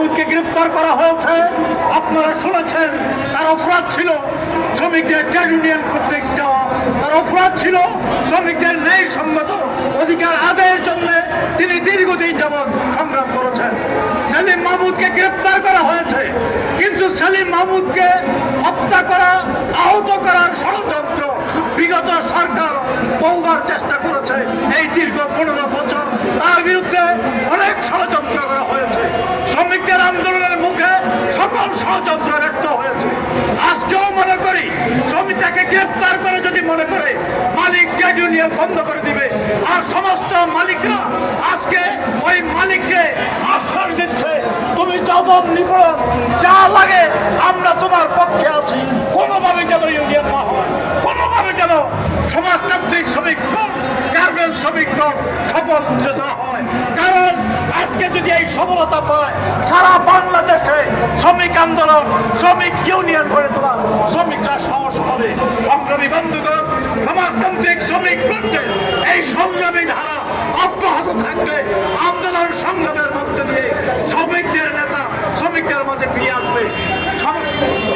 মাহমুদকে গ্রেফতার করা হয়েছে। আপনারা শুনেছেন তার অপরাধ ছিল শ্রমিকদের ট্রেড ইউনিয়ন করতে যাওয়া, তার অপরাধ ছিল শ্রমিকদের ন্যায়সঙ্গত অধিকার আদায়ের জন্য তিনি দীর্ঘদিন যাবৎ সংগ্রাম করেছেন। সেলিম মাহমুদকে গ্রেফতার করা হয়েছে, কিন্তু সেলিম মাহমুদকে হত্যা করা, আহত করার ষড়যন্ত্র বিগত সরকার বহুবার চেষ্টা করেছে। এই দীর্ঘ 15 বছর তার বিরুদ্ধে অনেক ষড়যন্ত্র করা হয়েছে। শ্রমিকদের আন্দোলনের মুখে সকল ষড়যন্ত্র ব্যর্থ হয়েছে। আজকেও মনে করি শ্রমিককে গ্রেফতার করে যদি মনে করে মালিক ট্রেড ইউনিয়ন বন্ধ করে দিবে, আর সমস্ত মালিকরা আজকে ওই মালিককে আশ্বাস দিচ্ছে তুমি জবাব নিপড় যা লাগে আমরা তোমার পক্ষে আছি, কোনোভাবে যেন ইউনিয়ন না হয়, কোনোভাবে যেন সমাজতান্ত্রিক শ্রমিক ফ্রন্ট, গার্মেন্টস শ্রমিক ফ্রন্ট সফল না হয়। কারণ আজকে যদি এই সফলতা পায়, সারা বাংলাদেশে শ্রমিক আন্দোলন, শ্রমিক ইউনিয়ন গড়ে তোলার শ্রমিকরা সাহস পাবে। সংগ্রামী বন্ধুগণ, সমাজতান্ত্রিক শ্রমিক ফ্রন্টের এই সংগ্রামী ধারা অব্যাহত থাকবে। আন্দোলন সংগ্রামের মধ্য দিয়ে শ্রমিকদের নেতা শ্রমিকদের মাঝে ফিরে আসবে।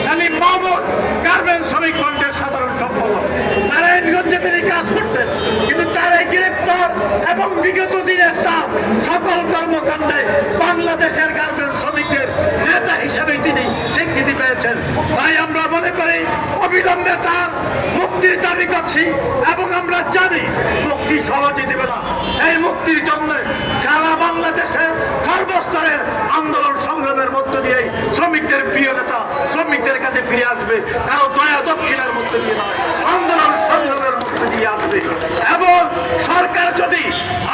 সেলিম মাহমুদ গার্মেন্টস শ্রমিক ফ্রন্টের সাধারণ সম্পাদক, নারায়ণগঞ্জে তিনি কাজ করতেন, কিন্তু তার এই গ্রেপ্তার এবং বিগত দিনের তার সকল কর্মকাণ্ডে বাংলাদেশের গার্মেন্টস শ্রমিকদের নেতা হিসেবে তিনি স্বীকৃতি পেয়েছেন। তাই আমরা মনে করি অবিলম্বে তার মুক্তির দাবি করছি, এবং আমরা জানি মুক্তি সহজে দেবে না। এই মুক্তির জন্য সারা বাংলাদেশে সর্বস্তরের আন্দোলন সংগ্রামের মধ্য দিয়ে শ্রমিকদের প্রিয় নেতা শ্রমিকদের কাছে ফিরে আসবে। কারো দয়া দক্ষিণের মধ্যে দিয়ে নয়, আন্দোলন সংগ্রামের মধ্যে দিয়ে আসবে। এবং সরকার যদি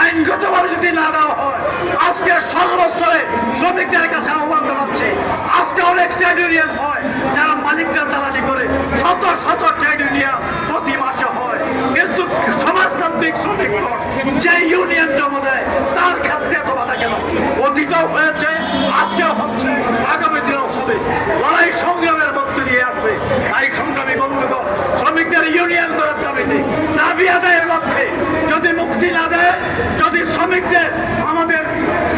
আইনগতভাবে যদি না দেওয়া হয়, আজকে সর্বস্তরে শ্রমিকদের কাছে আহ্বান জানাচ্ছি। আজকে অনেক ট্রেড ইউনিয়ন হয় যারা মালিকদের দালালি করে, শত শত ট্রেড ইউনিয়ন প্রতি মাসে হয়, কিন্তু সমাজতান্ত্রিক শ্রমিক যে ইউনিয়ন জমা দেয় তার ক্ষেত্রে এত বাধা কেন? অতীতও হয়েছে, আজকেও হচ্ছে, আগামী দিনেও হবে। লড়াই সংগ্রামের মধ্য দিয়ে আসবে। তাই সংগ্রামী বন্ধুগণ, শ্রমিকদের ইউনিয়ন করার দাবিতে, দাবি আদায়ের লক্ষ্যে যদি মুক্তি না দেয়, যদি শ্রমিকদের আমাদের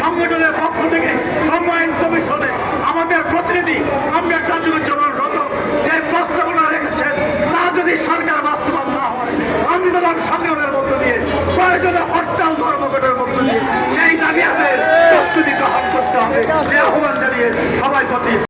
সংগঠনের পক্ষ থেকে শ্রম আইন কমিশনে আমাদের প্রতিনিধি আমরা কাজুজ্জামান রতন যে প্রস্তাবনা রেখেছেন তা যদি সরকার বাস্তবায়ন না হয়, আন্দোলন সংগ্রামের মধ্য দিয়ে প্রয়োজনে হরতাল ধর্মঘটের মধ্য দিয়ে সেই দাবি আদায়ের প্রস্তুতি গ্রহণ করতে হবে। সে আহ্বান জানিয়ে সবাই প্রতি